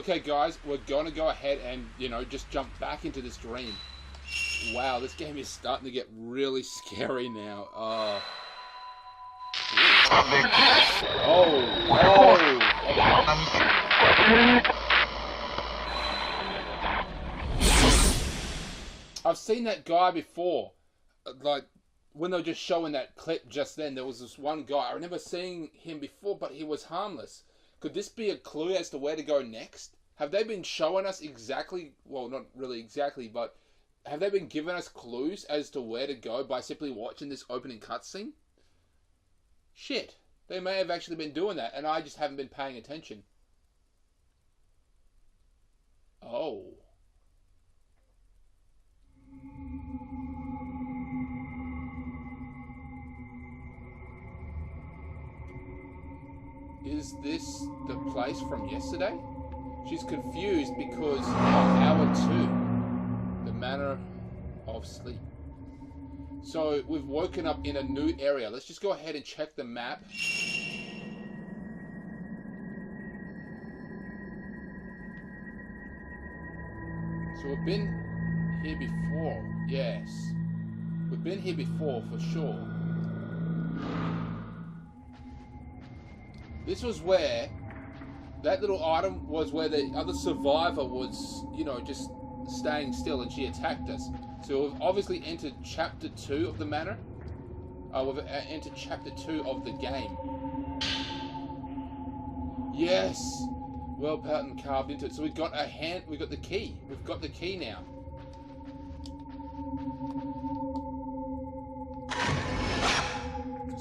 Okay, guys, we're gonna go ahead and, you know, just jump back into this dream. Wow, this game is starting to get really scary now. Oh. I've seen that guy before. Like, when they were just showing that clip just then, there was this one guy. I remember seeing him before, but he was harmless. Could this be a clue as to where to go next? Have they been showing us exactly, well, not really exactly, but have they been giving us clues as to where to go by simply watching this opening cutscene? Shit. They may have actually been doing that, and I just haven't been paying attention. Oh. Is this the place from yesterday? She's confused because of hour 2, the manner of sleep. So we've woken up in a new area. Let's just go ahead and check the map. So we've been here before. Yes. We've been here before for sure. This was where that little item was where the other survivor was, you know, just staying still, and she attacked us. So we've obviously entered chapter 2 of the manor. We've entered chapter 2 of the game. Yes! Well pattern carved into it. So we've got a hand, we've got the key. We've got the key now.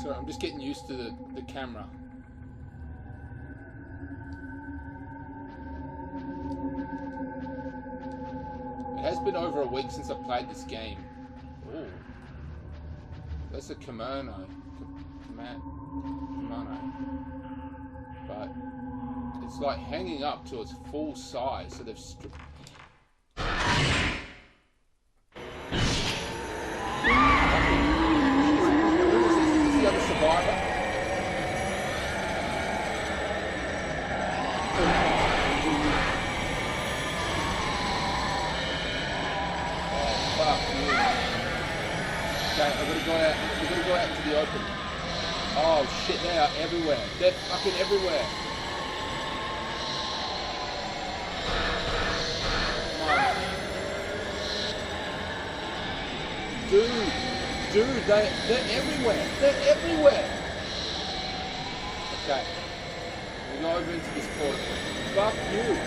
Sorry, I'm just getting used to the camera. It has been over a week since I played this game. Ooh. That's a kimono. Kimono. But it's like hanging up to its full size, so they've stripped. Is the other survivor? Okay, we're gonna go out into the open. Oh shit, they are everywhere. They're fucking everywhere. Dude, they're everywhere. They're everywhere. Okay. We go over into this corner. Fuck you.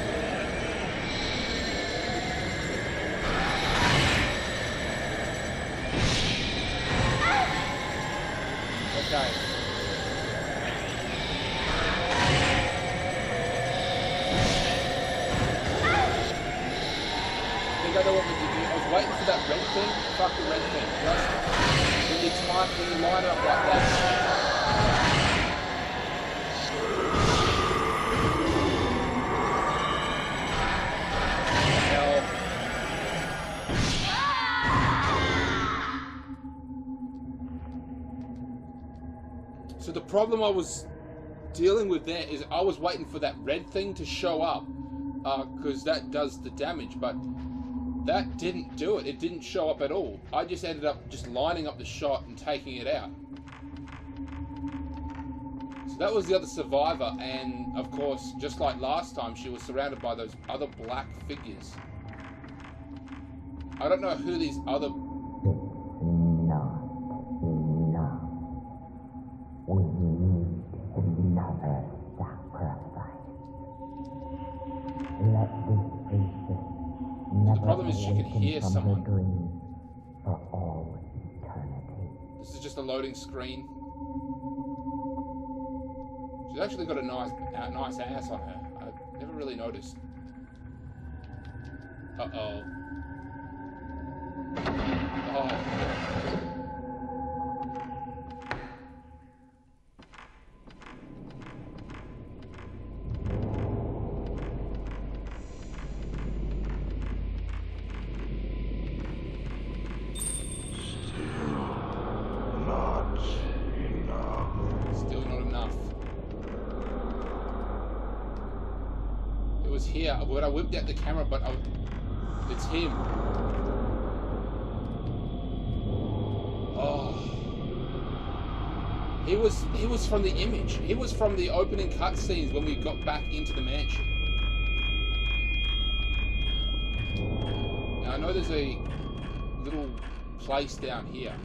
Okay. I think I know what we did. I was waiting for that red thing. Fuck the red thing. Just when you line it up like that. So the problem I was dealing with there is I was waiting for that red thing to show up because that does the damage, but that didn't do it. It didn't show up at all. I just ended up just lining up the shot and taking it out. So that was the other survivor, and of course, just like last time, she was surrounded by those other black figures. I don't know who these other... We need another sacrifice. Let this priestess never The problem is she can hear from someone. her dream for all eternity. This is just a loading screen. She's actually got a nice ass on her. I never really noticed. Uh-oh. Oh. Still not enough. It was here. here, but I whipped out the camera, but it's him. Oh. He was from the image. He was from the opening cutscenes when we got back into the mansion. Now I know there's a little place down here.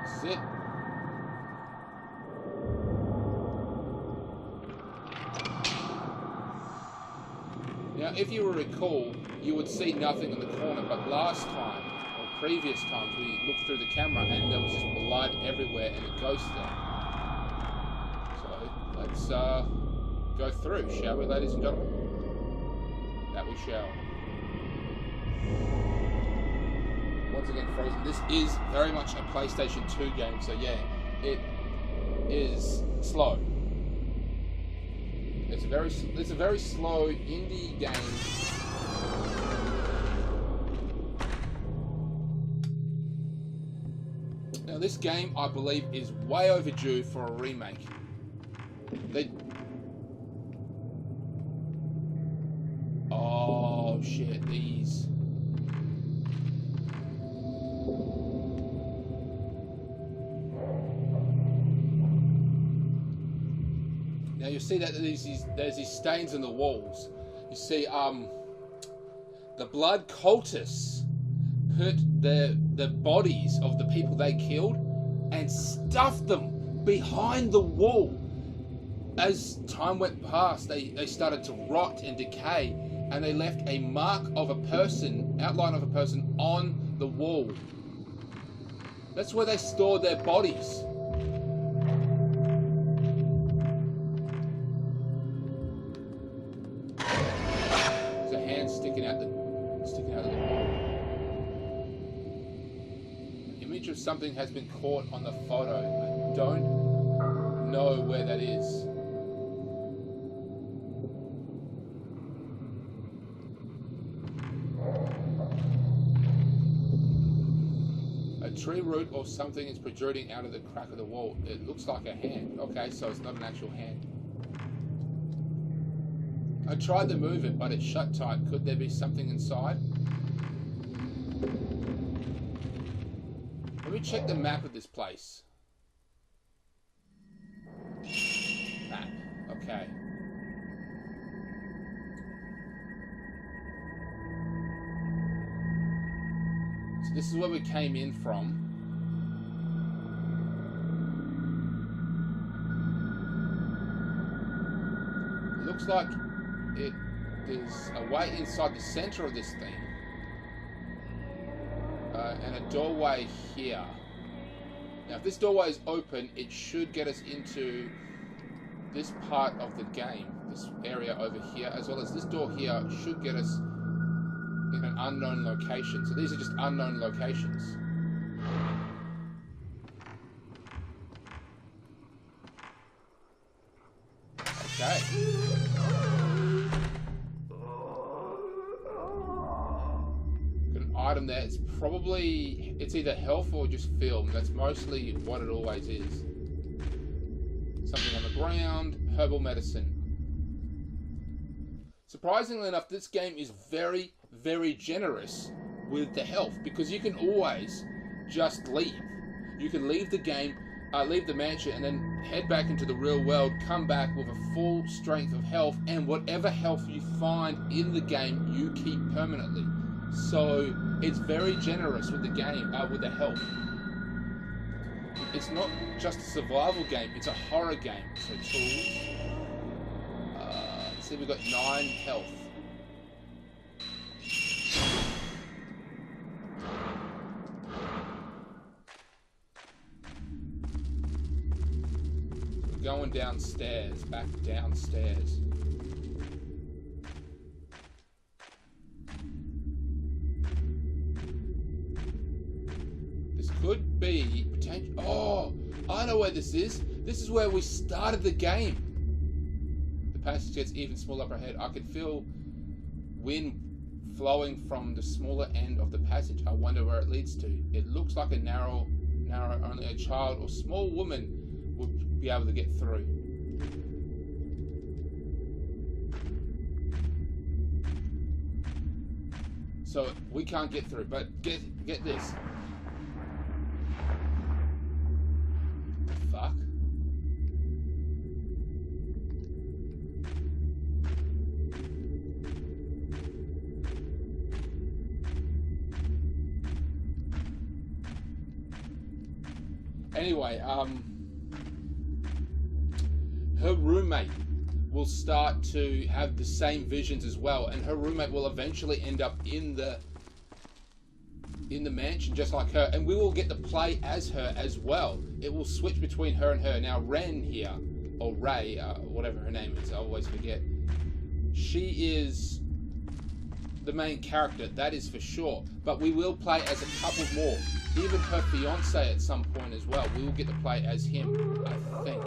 This is it. Now, if you will recall, you would see nothing in the corner, but last time, or previous times, we looked through the camera and there was just blood everywhere and a ghost there. So, let's go through, shall we, ladies and gentlemen? That we shall. Once again, Frozen. This is very much a PlayStation 2 game, so yeah, it is slow. It's a very slow indie game. Now this game, I believe, is way overdue for a remake. Oh shit, these. Now you see that there's these stains in the walls. You see, the blood cultists put the bodies of the people they killed and stuffed them behind the wall. As time went past, they started to rot and decay, and they left a mark of a person, outline of a person, on the wall. That's where they stored their bodies. Sticking out of the wall. An image of something has been caught on the photo. I don't know where that is. A tree root or something is protruding out of the crack of the wall. It looks like a hand. Okay, so it's not an actual hand. I tried to move it, but it's shut tight. Could there be something inside? Let me check the map of this place. Map. Okay. So this is where we came in from. It looks like there's a way inside the center of this thing, and a doorway here. Now, if this doorway is open, it should get us into this part of the game, this area over here, as well as this door here should get us in an unknown location. So these are just unknown locations. Okay. Item there. It's either health or just film. That's mostly what it always is. Something on the ground, herbal medicine. Surprisingly enough, this game is very, very generous with the health, because you can always just leave. You can leave the game, leave the mansion, and then head back into the real world, come back with a full strength of health, and whatever health you find in the game, you keep permanently. So it's very generous with the game, with the health. It's not just a survival game, it's a horror game. So tools. Let's see, we've got 9 health. We're going downstairs, back downstairs. Could be potential. Oh, I know where this is. This is where we started the game. The passage gets even smaller up ahead. I can feel Wind flowing from the smaller end of the passage. I wonder where it leads to. It looks like a narrow, only a child or small woman would be able to get through. So we can't get through, but get this. The fuck? Anyway, her roommate will start to have the same visions as well, and her roommate will eventually end up in the mansion just like her, and we will get to play as her as well. It will switch between her and her. Now Ren here, or Ray, whatever her name is, I always forget, she is the main character, that is for sure, but we will play as a couple more, even her fiance at some point as well. We will get to play as him, I think.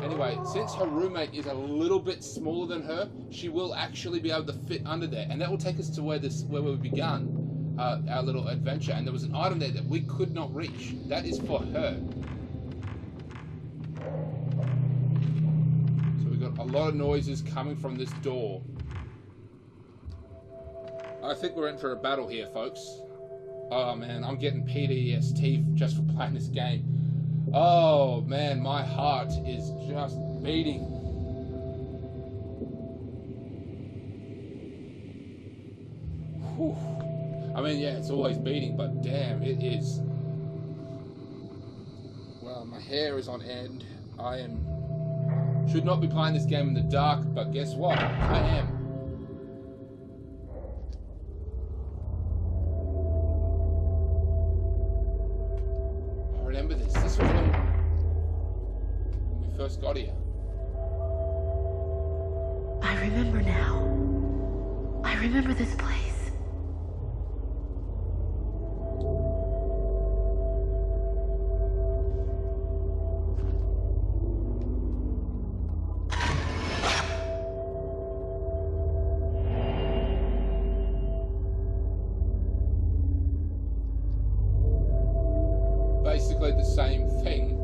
Anyway, since her roommate is a little bit smaller than her, she will actually be able to fit under there, and that will take us to where we began our little adventure. And there was an item there that we could not reach. That is for her. So we got a lot of noises coming from this door. I think we're in for a battle here, folks. Oh man, I'm getting PTSD just for playing this game. Oh man, my heart is just beating. Whew. I mean, yeah, it's always beating, but damn, it is. Well, my hair is on end. Should not be playing this game in the dark, but guess what? I am. Remember this. This was when we first got here. I remember now. I remember this place. Basically the same thing.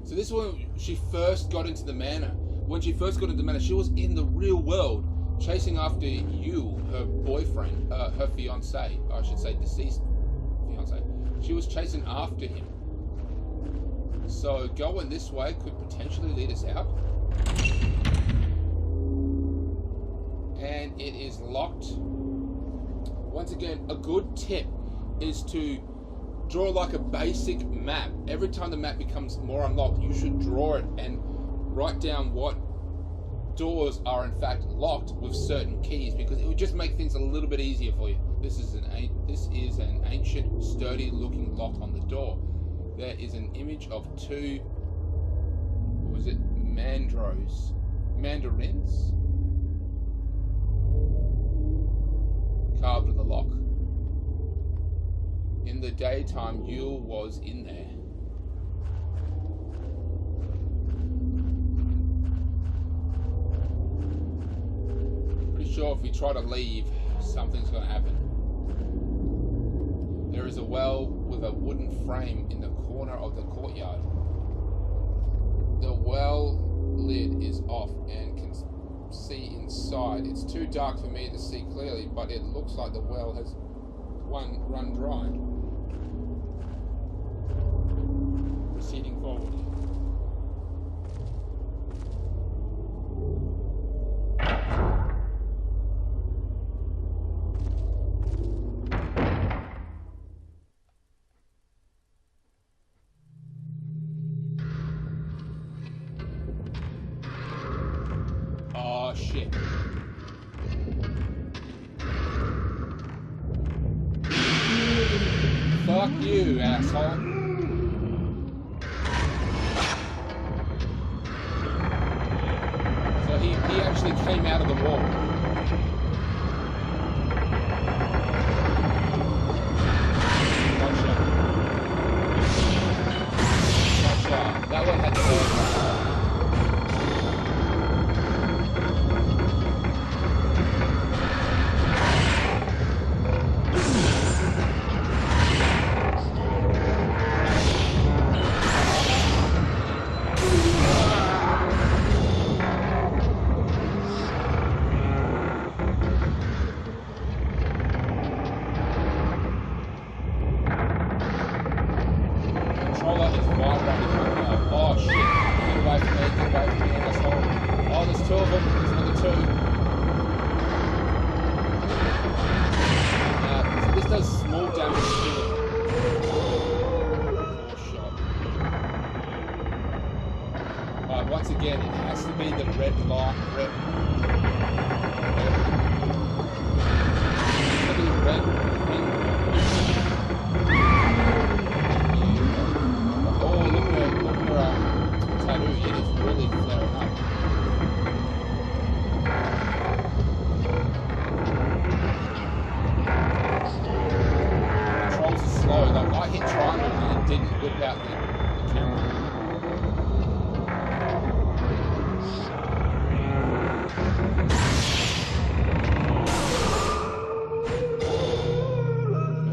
So this is when she first got into the manor. When she first got into the manor, she was in the real world, chasing after you, her boyfriend, her fiance, I should say deceased fiance. She was chasing after him. So going this way could potentially lead us out. And it is locked. Once again, a good tip is to draw like a basic map. Every time the map becomes more unlocked, you should draw it and write down what doors are in fact locked with certain keys, because it would just make things a little bit easier for you. This is an ancient, sturdy-looking lock on the door. There is an image of two, what was it, mandarins? Carved with the lock. In the daytime, Yule was in there. Pretty sure if we try to leave, something's going to happen. There is a well with a wooden frame in the corner of the courtyard. The well lid is off and can see inside. It's too dark for me to see clearly, but it looks like the well has run dry. Proceeding forward. Oh shit. Fuck you, asshole. So he actually came out of the wall. Gotcha. That one had to hurt. two of them. There's another two. So this does small damage to them. Once again, it has to be the red light. Oh, look at her tattoo. It is really flaring up. Controls are slow. Like I hit triangle and it didn't whip out the camera.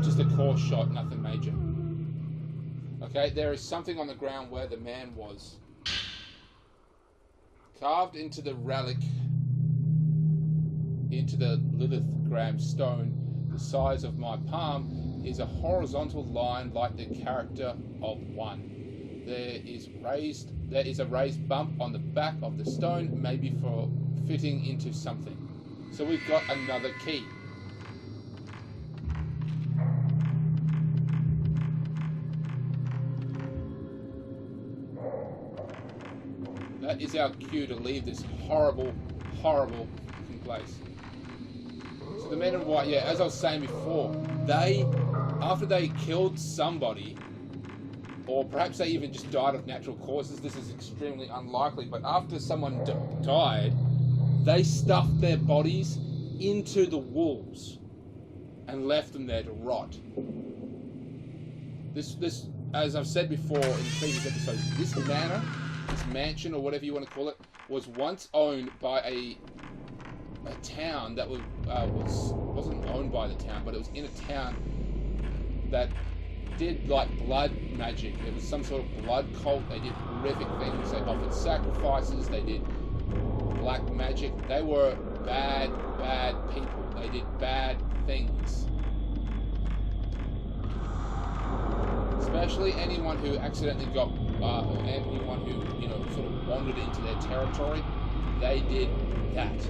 Just a core shot, nothing major. Okay, there is something on the ground where the man was. Carved into the relic, into the Lilithgram stone, the size of my palm, is a horizontal line like the character of one. There is a raised bump on the back of the stone, maybe for fitting into something. So we've got another key. That is our cue to leave this horrible, horrible looking place. So the men in white, yeah, as I was saying before, after they killed somebody, or perhaps they even just died of natural causes, this is extremely unlikely, but after someone died, they stuffed their bodies into the wolves and left them there to rot. This, as I've said before in previous episodes, this manor, this mansion, or whatever you want to call it, was once owned by a town that wasn't owned by the town, but it was in a town that did like blood magic. It was some sort of blood cult. They did horrific things. They offered sacrifices. They did black magic. They were bad, bad people. They did bad things. Especially anyone who accidentally got, anyone who, sort of wandered into their territory, they did that.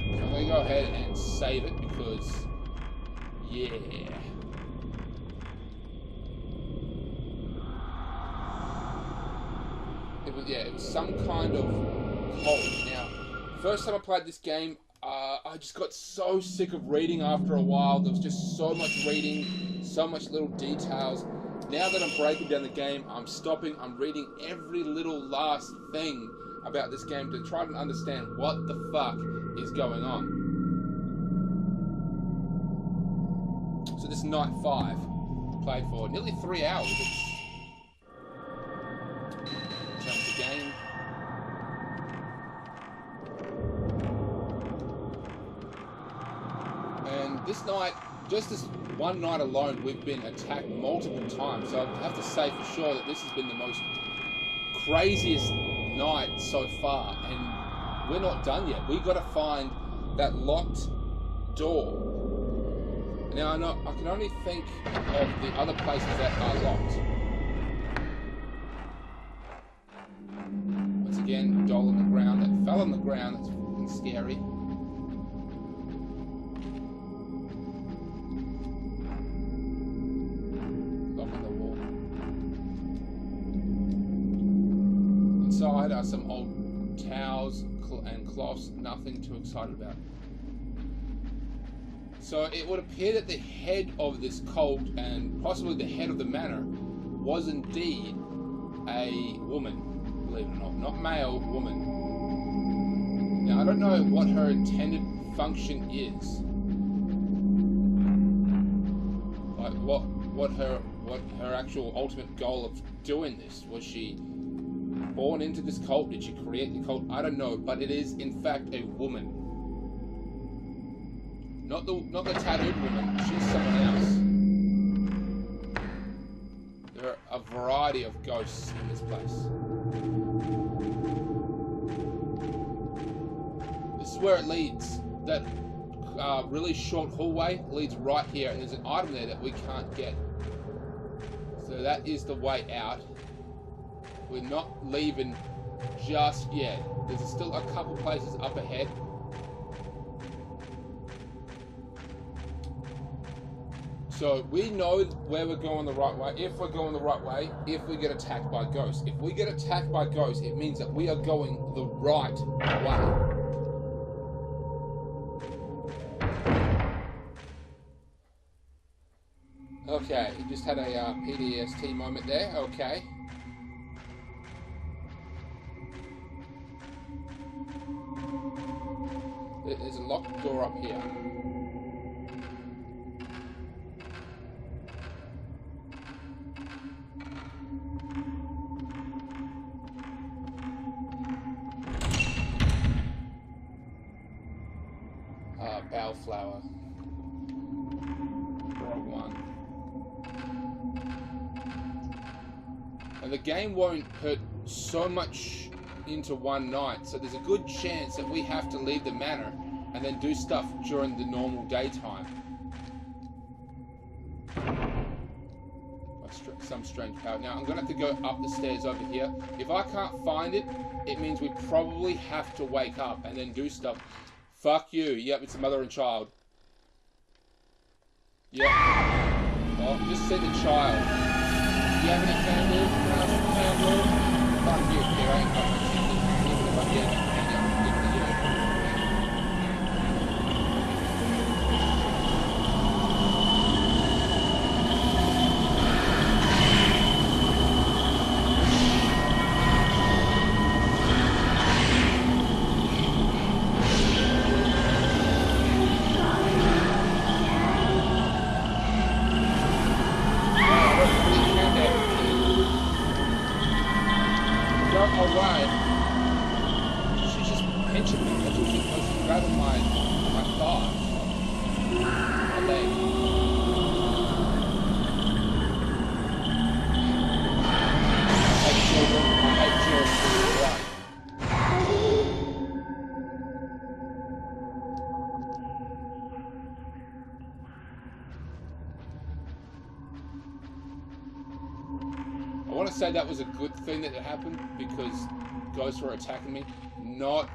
So I'm going to go ahead and save it because, yeah. It was some kind of cult. Now, first time I played this game, I just got so sick of reading after a while. There was just so much reading, so much little details. Now that I'm breaking down the game, I'm stopping, I'm reading every little last thing about this game to try to understand what the fuck is going on. So this is night 5. Played for nearly 3 hours. Turn the game. And this night, just this one night alone, we've been attacked multiple times. So I have to say for sure that this has been the most craziest night so far. And we're not done yet. We've got to find that locked door. Now, I can only think of the other places that are locked. Once again, doll on the ground that fell on the ground. That's fucking scary. Inside are some old towels and cloths, nothing too excited about. So it would appear that the head of this cult, and possibly the head of the manor, was indeed a woman, believe it or not. Not male, woman. Now I don't know what her intended function is. Like what her actual ultimate goal of doing this. Was she born into this cult? Did she create the cult? I don't know, but it is in fact a woman. Not the tattooed woman. She's someone else. There are a variety of ghosts in this place. This is where it leads. That really short hallway leads right here, and there's an item there that we can't get. So So that is the way out. We're not leaving just yet. There's still a couple places up ahead. So we know where we're going the right way, if we're going the right way, if we get attacked by ghosts. If we get attacked by ghosts, it means that we are going the right way. Okay, just had a PTSD moment there, okay. There's a locked door up here. Bellflower. Wrong one. And the game won't put so much into one night, so there's a good chance that we have to leave the manor and then do stuff during the normal daytime. Some strange power. Now I'm gonna have to go up the stairs over here. If I can't find it, it means we probably have to wake up and then do stuff. Fuck you. Yep, it's a mother and child. Yep. Well, just see the child. Do you have any candles? Can I have some candles? Fuck you. There ain't got my candles. Even if I get it, I'm gonna give it to you. I want to say that was a good thing that it happened because ghosts were attacking me. Not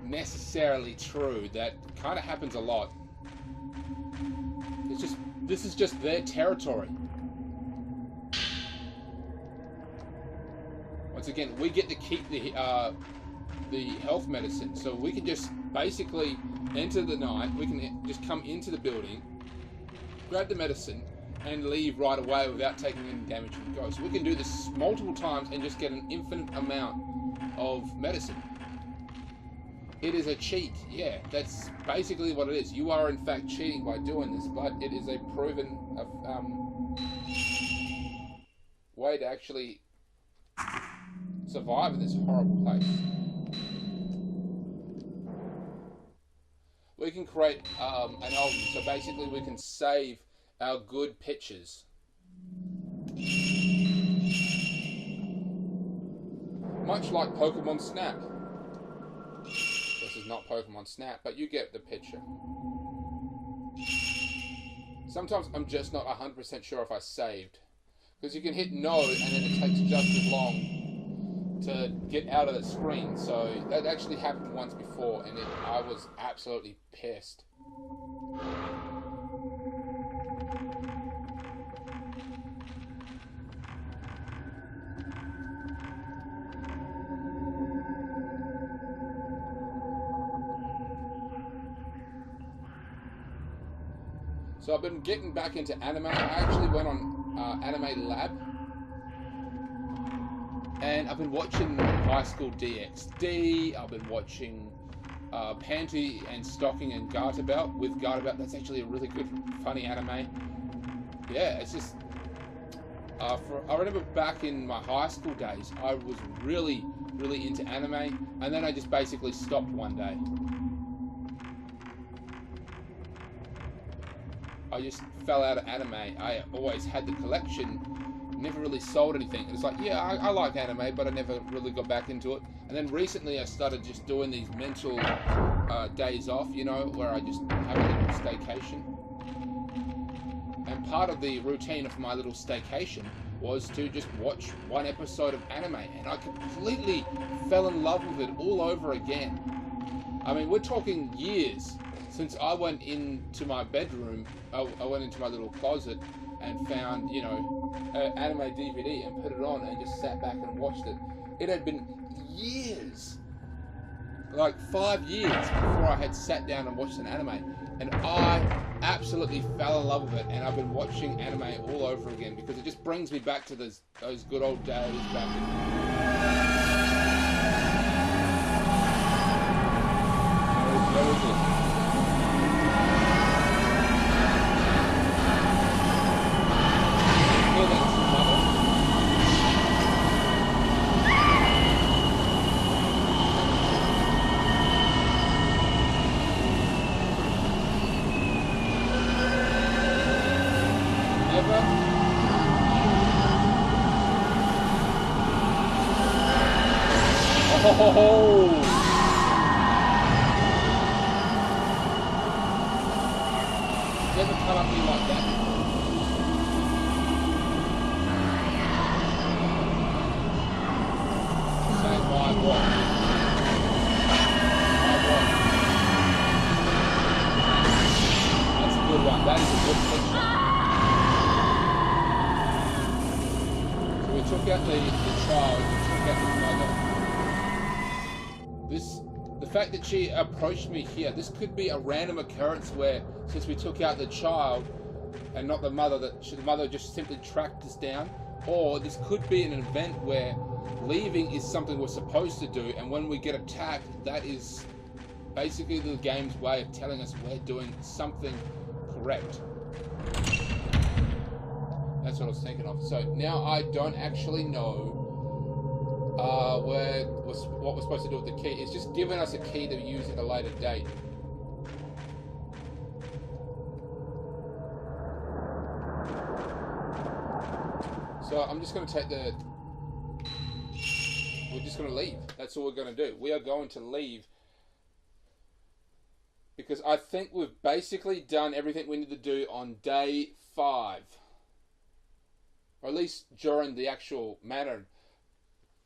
necessarily true. That kind of happens a lot. It's just, this is just their territory. Once again, we get to keep the health medicine, so we can just basically enter the night. We can just come into the building, grab the medicine, and leave right away without taking any damage from the ghost. We can do this multiple times and just get an infinite amount of medicine. It is a cheat, yeah, that's basically what it is. You are in fact cheating by doing this, but it is a proven way to actually survive in this horrible place. We can create an album, so basically we can save our good pictures. Much like Pokemon Snap. This is not Pokemon Snap, but you get the picture. Sometimes I'm just not 100% sure if I saved. Because you can hit no and then it takes just as long to get out of the screen. So that actually happened once before and I was absolutely pissed. So I've been getting back into anime. I actually went on Anime Lab. And I've been watching High School DxD. I've been watching Panty and Stocking and Garter Belt with Garter Belt. That's actually a really good, funny anime. Yeah, it's just... I remember back in my high school days, I was really, really into anime. And then I just basically stopped one day. I just fell out of anime. I always had the collection, never really sold anything. And it's like, yeah, I like anime, but I never really got back into it. And then recently I started just doing these mental days off, you know, where I just have a little staycation. And part of the routine of my little staycation was to just watch one episode of anime, and I completely fell in love with it all over again. I mean, we're talking years since I went into my bedroom. I went into my little closet and found, you know, an anime DVD and put it on and just sat back and watched it. It had been years, like 5 years before I had sat down and watched an anime, and I absolutely fell in love with it, and I've been watching anime all over again because it just brings me back to those good old days back in... Where is it? Hear that, mother? Oh! Never come up here like that before. Say my what? My what? That's a good one. That is a good picture. So we took out the child, we took out the mother. The fact that she approached me here, this could be a random occurrence where, since we took out the child and not the mother, the mother just simply tracked us down. Or this could be an event where leaving is something we're supposed to do, and when we get attacked, that is basically the game's way of telling us we're doing something correct. That's what I was thinking of. So now I don't actually know what we're supposed to do with the key. It's just giving us a key to use at a later date. So I'm just going to take the... We're just going to leave. That's all we're going to do. We are going to leave. Because I think we've basically done everything we need to do on day 5. Or at least during the actual matter.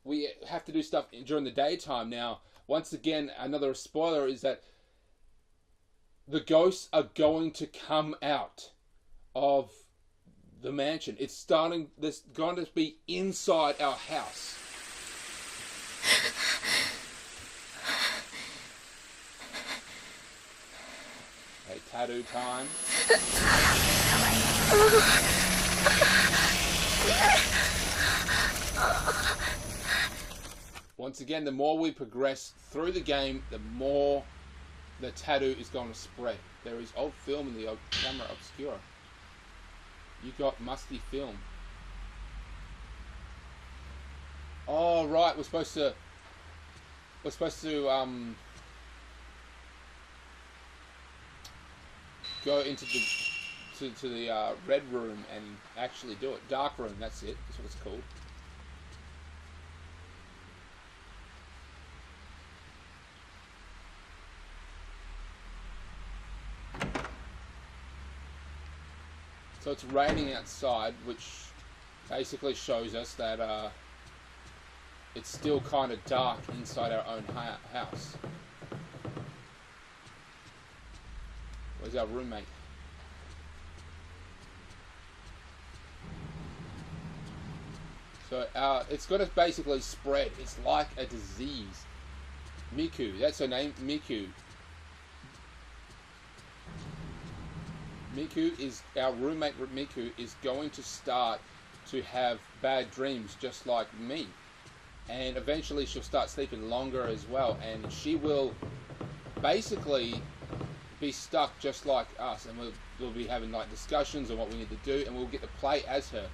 We have to do stuff during the daytime now. Once again, another spoiler is that the ghosts are going to come out of the mansion. It's starting, there's going to be inside our house. Okay, tattoo time. Once again, the more we progress through the game, the more the tattoo is going to spread. There is old film in the old camera obscura. You got musty film. Oh right, we're supposed to go into the red room and actually do it. Dark room, that's it. That's what it's called. So it's raining outside, which basically shows us that it's still kind of dark inside our own house. Where's our roommate? So it's got to basically spread. It's like a disease. Miku, that's her name, Miku. Miku is, our roommate Miku is going to start to have bad dreams just like me. And eventually she'll start sleeping longer as well. And she will basically be stuck just like us. And we'll be having like discussions on what we need to do. And we'll get to play as her.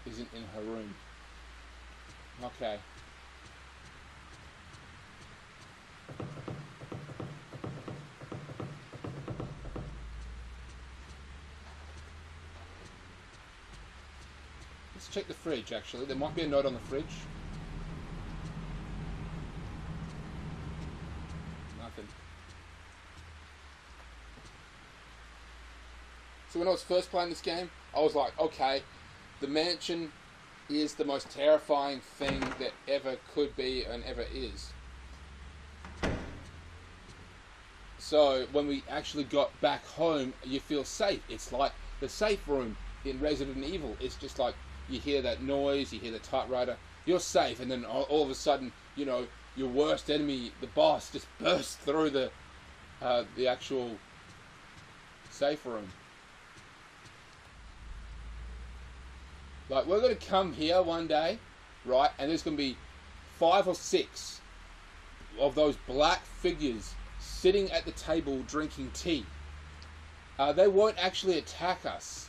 Isn't in her room. Okay. Let's check the fridge actually. There might be a note on the fridge. Nothing. So when I was first playing this game, I was like, okay, the mansion is the most terrifying thing that ever could be and ever is. So when we actually got back home, you feel safe. It's like the safe room in Resident Evil. It's just like you hear that noise, you hear the typewriter, you're safe, and then all of a sudden, you know, your worst enemy, the boss, just bursts through the actual safe room. Like, we're going to come here one day, right, and there's going to be 5 or 6 of those black figures sitting at the table drinking tea. They won't actually attack us,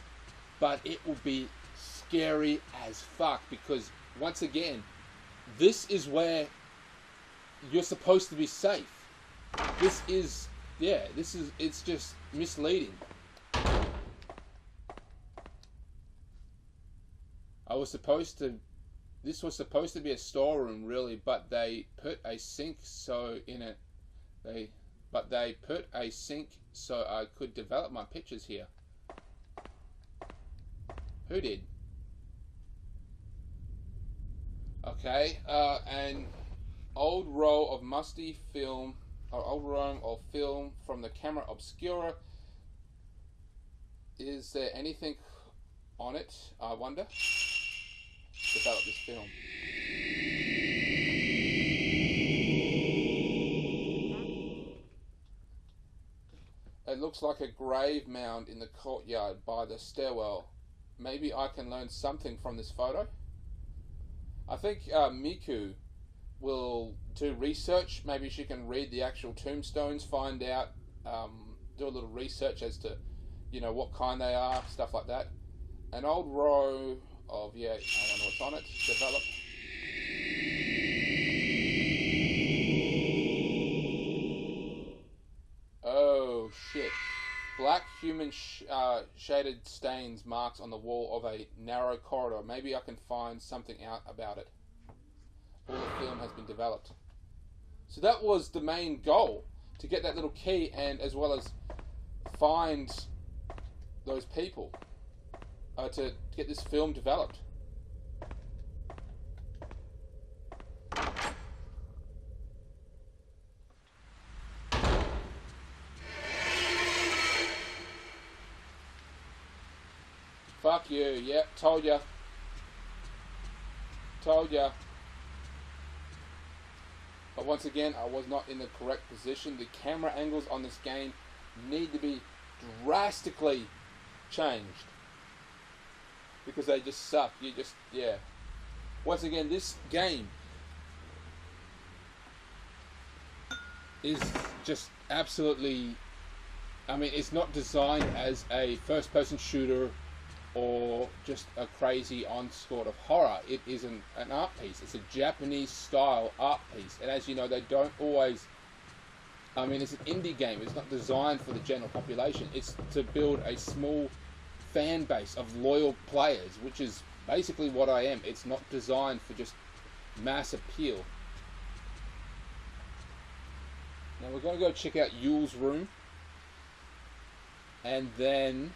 but it will be scary as fuck, because once again, this is where you're supposed to be safe. It's just misleading. This was supposed to be a storeroom, really, but they put a sink so I could develop my pictures here. Who did? Okay, an old roll of musty film, or old roll of film from the camera obscura. Is there anything on it, I wonder? Develop this film. It looks like a grave mound in the courtyard by the stairwell. Maybe I can learn something from this photo. I think Miku will do research. Maybe she can read the actual tombstones, find out, do a little research as to, you know, what kind they are, stuff like that. An old row of, I don't know what's on it, develop. Oh shit. Black human shaded stains marks on the wall of a narrow corridor. Maybe I can find something out about it. All the film has been developed. So that was the main goal, to get that little key, and as well as find those people, to get this film developed. Fuck you, yep, told ya. Told ya. But once again, I was not in the correct position. The camera angles on this game need to be drastically changed, because they just suck. Once again, this game is just absolutely, I mean, it's not designed as a first-person shooter or just a crazy onslaught of horror. It is an art piece. It's a Japanese style art piece, and as you know, they don't always, I mean, it's an indie game. It's not designed for the general population. It's to build a small fan base of loyal players, which is basically what I am. It's not designed for just mass appeal. Now we're going to go check out Yule's room, and then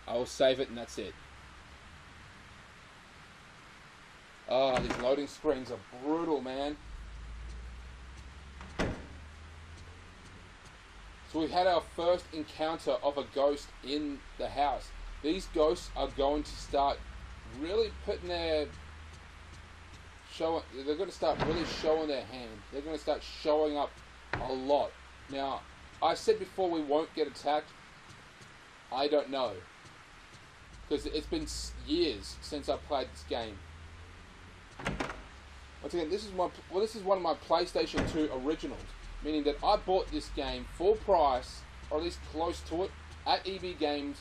I will save it, and that's it. Oh, these loading screens are brutal, man. So we had our first encounter of a ghost in the house. These ghosts are going to start really putting their they're going to start really showing their hand. They're going to start showing up a lot. Now, I said before we won't get attacked. I don't know, because it's been years since I played this game. Once again, this is one of my PlayStation 2 originals, meaning that I bought this game full price, or at least close to it, at EB Games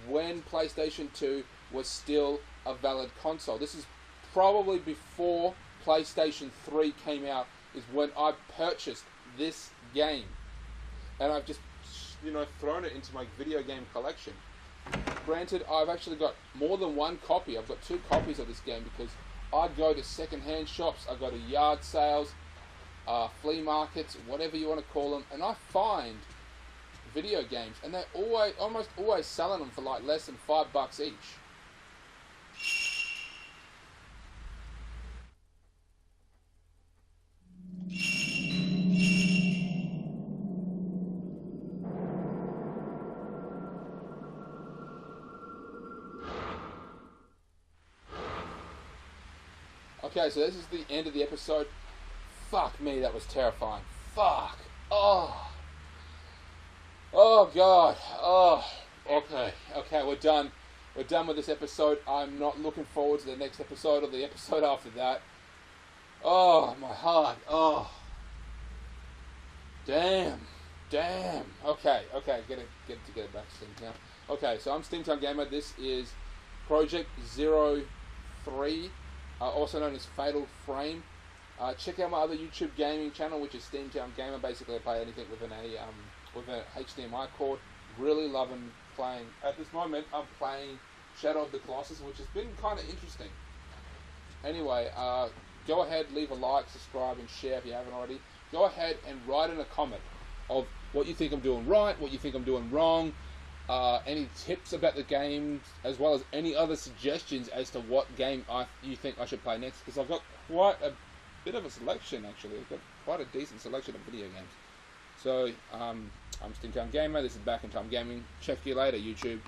when PlayStation 2 was still a valid console. This is probably before PlayStation 3 came out, is when I purchased this game, and I've just, you know, thrown it into my video game collection. Granted, I've actually got more than one copy. I've got 2 copies of this game, because I go to second-hand shops, I go to yard sales, flea markets, whatever you want to call them, and I find video games, and they're almost always selling them for like less than $5 each. Okay, so this is the end of the episode. Fuck me, that was terrifying. Fuck. Oh. Oh, God. Oh. Okay. Okay, we're done. We're done with this episode. I'm not looking forward to the next episode or the episode after that. Oh, my heart. Oh. Damn. Damn. Okay. Okay, get it back to Steamtown. Okay, so I'm Steamtown Gamer. This is Project 03. Also known as Fatal Frame. Check out my other YouTube gaming channel, which is Steamtown Gamer. Basically, I play anything with an HDMI cord. Really loving playing. At this moment, I'm playing Shadow of the Colossus, which has been kind of interesting. Anyway, go ahead, leave a like, subscribe, and share if you haven't already. Go ahead and write in a comment of what you think I'm doing right, what you think I'm doing wrong. Any tips about the game, as well as any other suggestions as to what game you think I should play next, because I've got quite a bit of a selection, actually. I've got quite a decent selection of video games. So, I'm Steamtown Gamer, this is Back in Time Gaming. Check you later, YouTube.